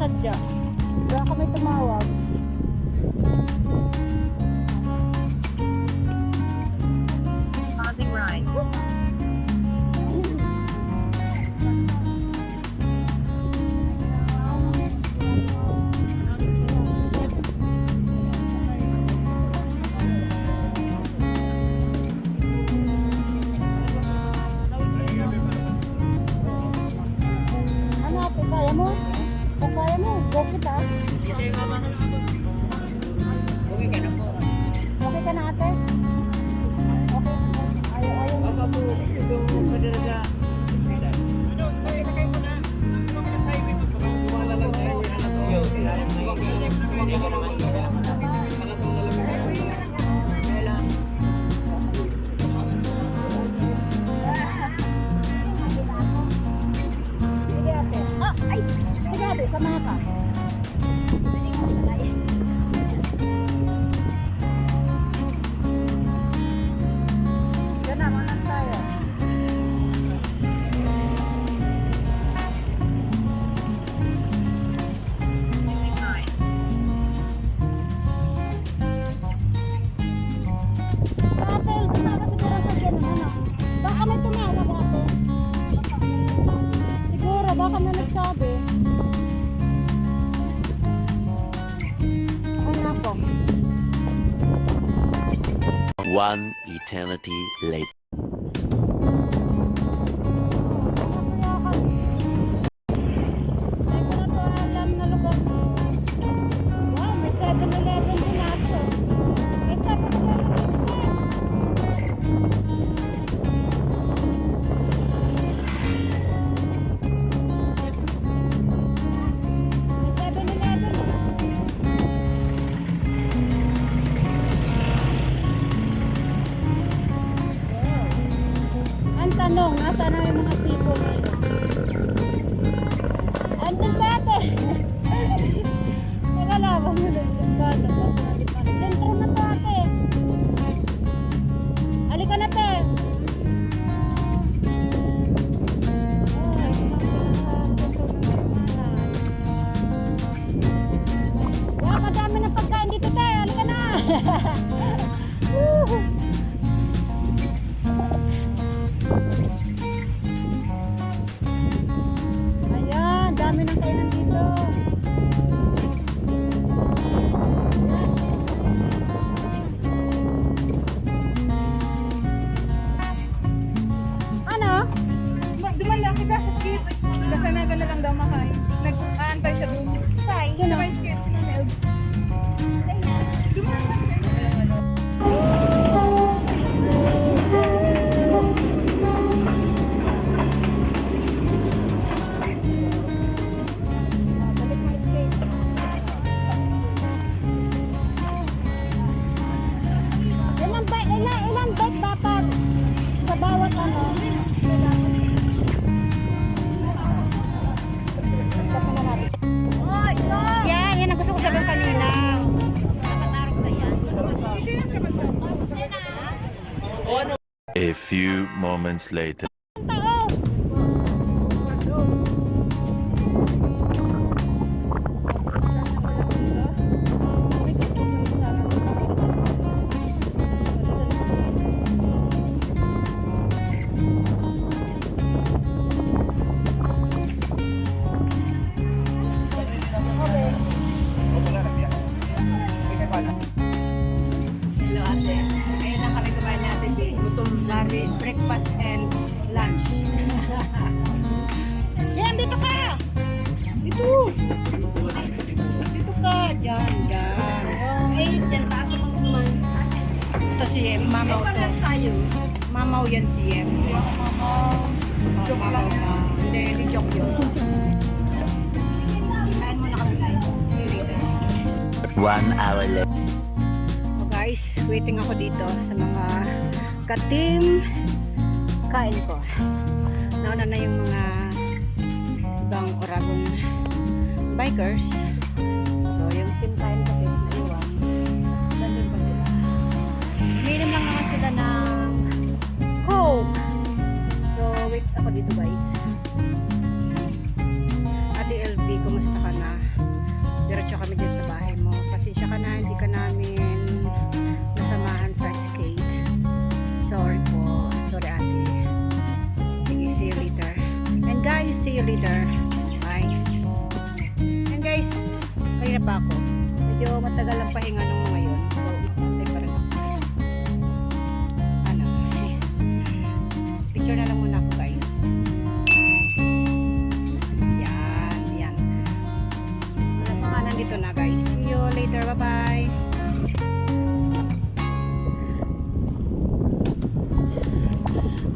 sadya. Baka may tumawag. Pausing ride. Ano ate, kaya mo? Kung kaya mo, go kita. Okay ka na po. Okay ka na ate? Okay. Ayaw mo. Baka po, gusto mo madalaga. Ano, okay na kayo muna. Kumala lang sa inyo. Hindi ka naman iya. Sige ate. Ah, ay, sige ate, samahan ka. Yan na, manan tayo. Ate, tumaga siguro sa dyan, ano? Baka may tumawag ate. Siguro, baka may nagsabi. Saan na po? One eternity later. Ay, ko na to alam na lugar. Wow, may 7-Eleven din ako. May 7-Eleven din. May 7-Eleven. Ang tanong, nasa na yung mga people ngayon? Andun ba ate? Nakalaban mo lang yung bata. Sentro na to ate. Halika na te. Ay, sentro na naman. Wow, madami na pagkain dito te. Halika na. Woo! Ayan, dami ng kainan dito. Ano? Dumalaki ka sa skits. Lasanaga na lang daw makain. Nag-aantay siya doon. Sino? Sa may skits, si Ma'am Elves. Dumalaki siya. Salit mo skate. Ilan bike dapat sa bawat ano? Yan ang gusto ko sabihin kanina. A few moments later. Tao! Hello ate. Ngayon lang kami kumain natin. Gutom lari, breakfast and lunch. Yan, dito ka! Dito! Dito ka! Diyan, diyan. Ay, dyan pa ako magkuman. Ito si Mamaw to. Tayo. Mamaw yan si Em. Mamaw na. Hindi joke yun. Kain muna kami guys. See you later. 1 hour later. Oh guys, waiting ako dito sa mga ka-team kain ko. Nauna na yung mga ibang Oragon bikers. So yung team kain kasi is naiwan. Nandun pa sila. Minum lang naman sila ng Coke. So wait ako dito guys. Ate LV, kumusta ka na? See you later. Bye. And guys, kanina pa ako. Medyo matagal ang pahinga nung ngayon. So, antay pa rin ako. Ano? Picture na lang muna ako guys. Yan, yan. Wala mga nandito na guys. See you later. Bye-bye.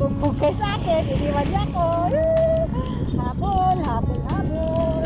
Pupugkay sa akin. Iniwan niya ako. Habol, habol, habol.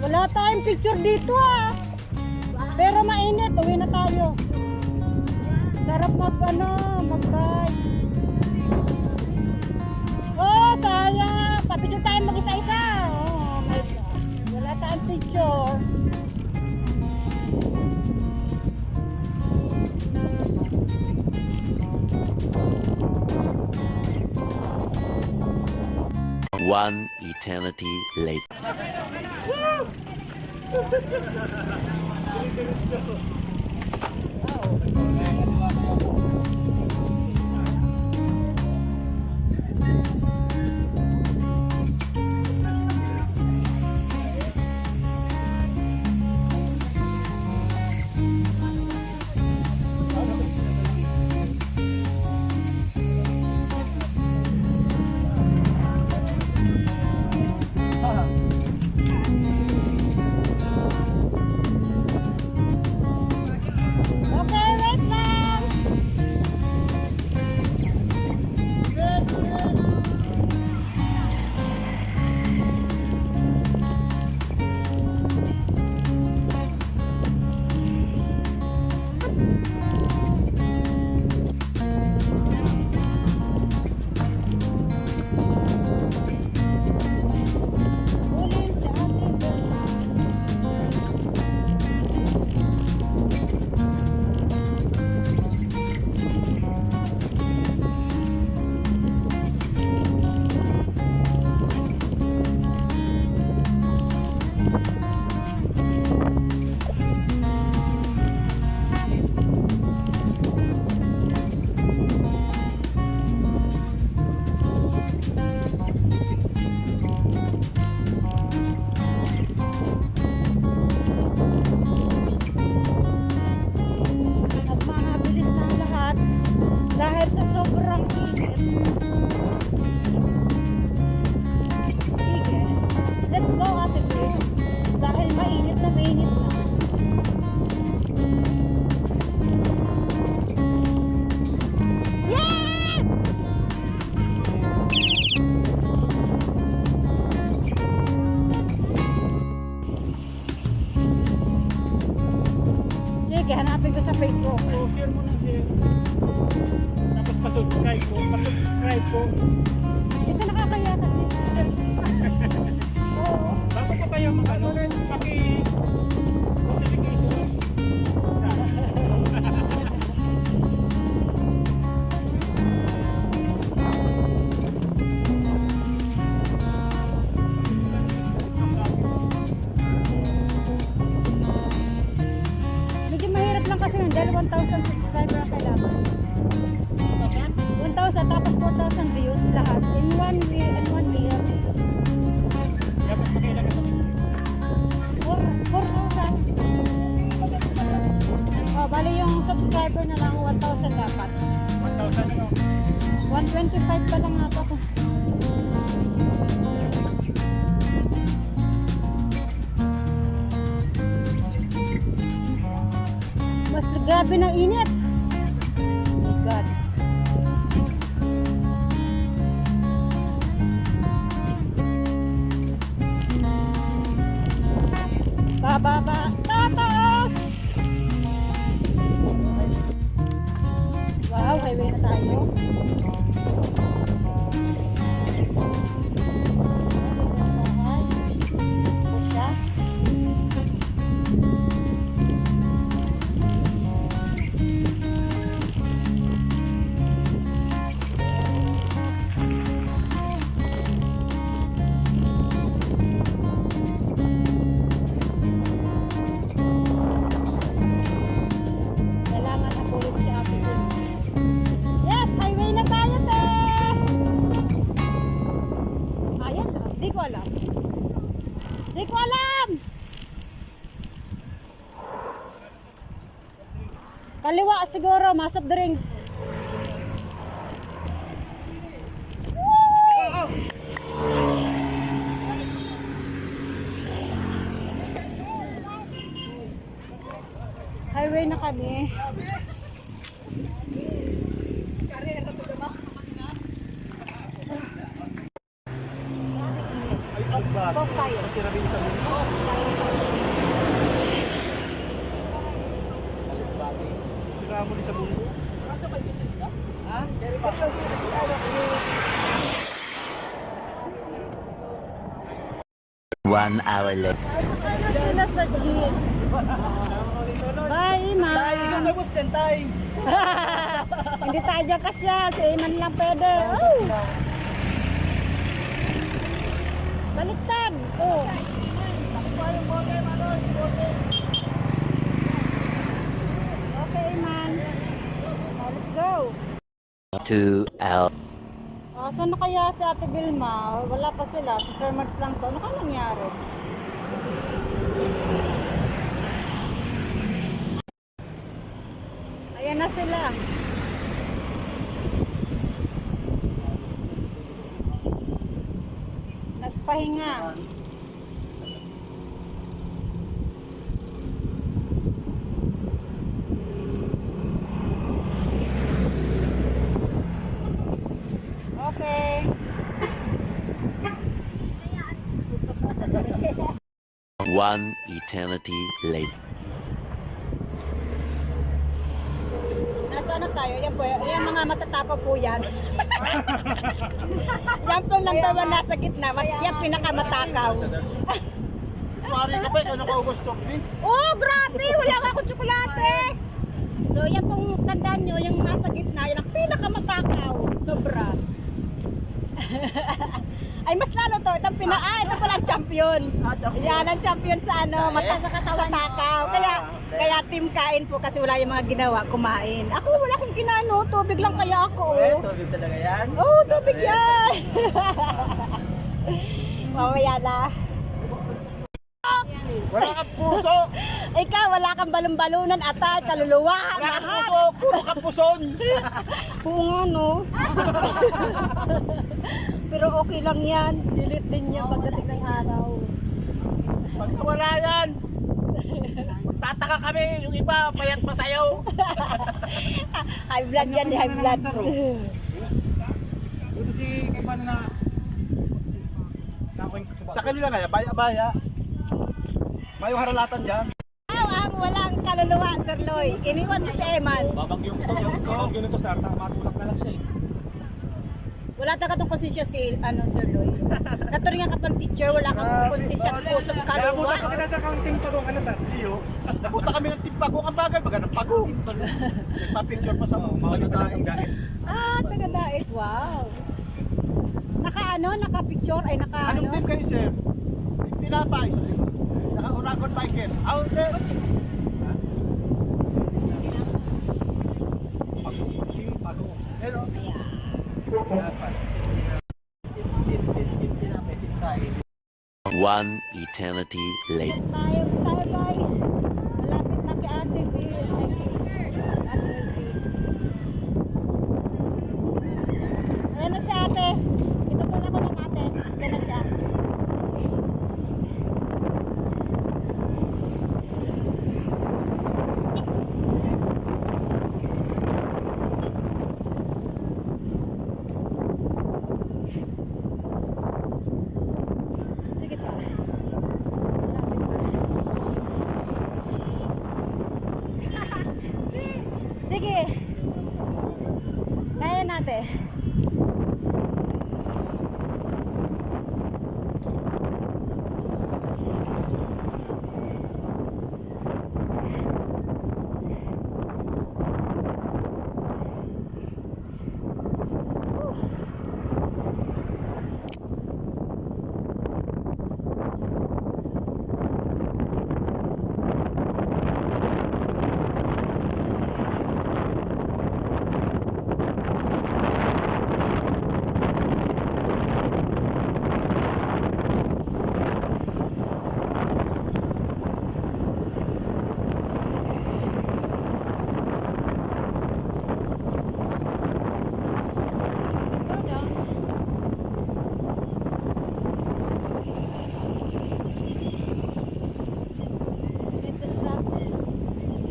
Wala tayong picture dito ah. Pero mainit, uwi na tayo. Sarap mag-ride. Oh, sayang. Papicture tayo mag-isa-isa. Oh my God. Wala tayong picture. One eternity later. Okay, wait lang. Ulin si Ate Bella. Nagmamabilis na ang lahat dahil sa sobrang init. Sige, let's go Ate Bea. Dahil mainit na mainit na. Yeah! Sige, hanapin ko sa Facebook. So, share mo na share. Tapos pa-subscribe po. Pa-subscribe po. Kasi nakakaya kasi. Oo. Bago po kayo paki-notification. Medyo mahirap lang kasi dahil 1,000 subscriber ang kailangan. 1,000 tapos 4,000 views lahat in one year. Dapat makailan ito. 4,000. Oh, bali yung subscriber na lang 1,000 dapat. 1,000 ano? 125 pa lang ata ako. Mas Grabe ng init. Oh my God. Bababa. Tataas! Wow, highway na tayo. Pusya. Kailangan na bulit si Ate Gil. Yes, highway na tayo, te! Ayan lang, di ko alam. Di ko alam! Kaliwa siguro, mas of drinks. Highway na kami. Coke tayo. Sira mo sa bungko. 1 hour later. Sila sa jeep. Bye, ma. Tay, ikaw kabus din, tay. Hindi tayo dyan kasya. Sa Iman lang pwede. Oh. Baliktad. Oh. Okay, man. Oh, let's go. 2 hours. Saan na kaya si Ate Vilma? Wala pa sila. Sa Sir Mads lang to. Ano kaya nangyari? Ayan na sila. Nagpahinga. Okay. One eternity later. Nasa ano tayo? Yan po. Yan mga matatakaw po yan. Yan po number one nasa gitna. Yan pinakamatakaw. Pari ka pa, ikaw nakaubos chocolate drinks. Oh, grabe! Wala nga akong tsokolate! So, yan pong tandaan nyo, yung nasa gitna, yan ang pinakamatakaw. Sobra. Ay, mas lalo to. Ito, ito pala ang champion. Yan ang champion sa ano, sa takaw. Kaya team kain po kasi wala yung mga ginawa, kumain. Ako, wala akong ginano. Tubig lang kaya ako. Oh. Tubig talaga yan. Oh, tubig yan! Mamaya na. Wala kang puso. Ikaw, wala kang balon-balunan, atay, kaluluwa, Wala kang lahat. puso. Puro ka puson. Oo nga, no? Pero okay lang yan. Delete din niya pagdating ng araw. Pag wala yan, tataka kami. Yung iba, payat masayaw. High blood yan, high blood. Ito si kay paano na sa kanila kaya, baya-baya. Mayong haralatan dyan. Ang walang kaluluwa, Sir Loy. Iniwan mo si Eman. Babagyong ito, sir. Matulak na lang siya eh. Wala talaga itong konsensya si Sir Loy. Naturing nga kapang teacher, wala kang konsensya at pusong Kaya kaluluwa. buta pa kita sa counting pagong sir? Iyo. Napunta kami ng team pagong. Ang bagal, baga ng pagong. Nagpa-picture pa sa mga tayo. Taga-dait. Wow. Naka-picture ay Anong team kayo, sir? Tinapay. Naka-Uragon Bikers. Sir. Pero, One eternity later. Tayo guys. Malapit na si Ate Bill. Ate Bill. Ayan na si Ate. Ito pala ko ng Ate. Ayan na siya. sige. Kaya natin.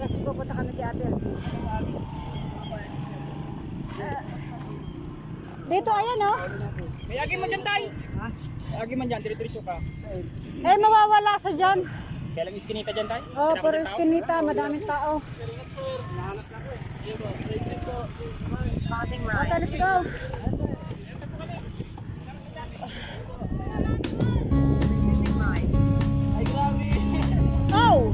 Kasi pupunta kami kay Ate Elvie. Dito, ayan oh. May agi man dyan tayo. Ha? May agi man dyan, diretso ka. Eh, mawawala sa dyan. Kaya lang iskinita dyan tayo. Oh, puro iskinita, madaming tao. Okay, let's go. Ay, grabe. Oh!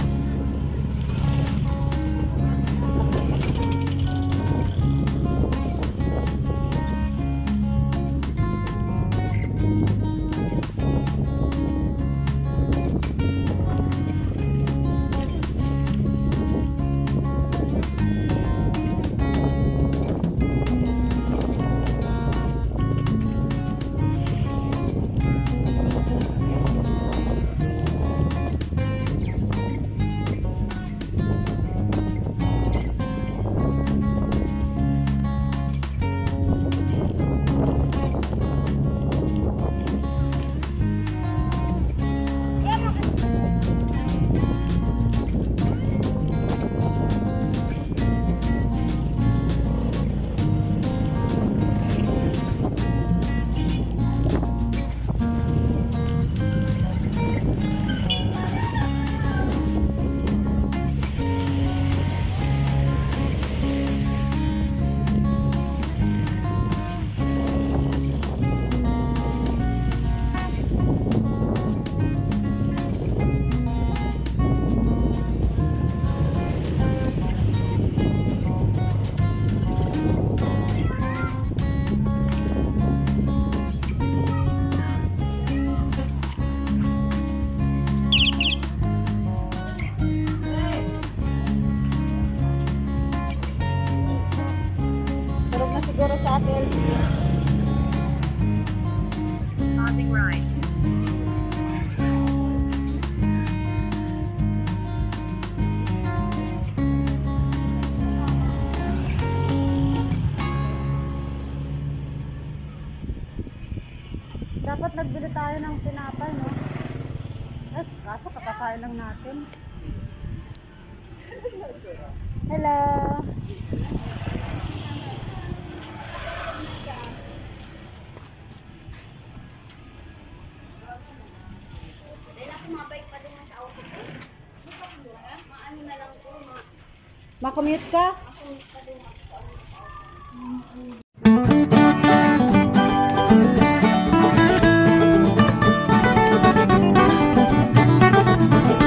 Turog na siguro sa Ate Elvie. Dapat nagbili tayo ng tinapay, no? Eh, kaso kakakain lang natin. Hello! Makumute ka?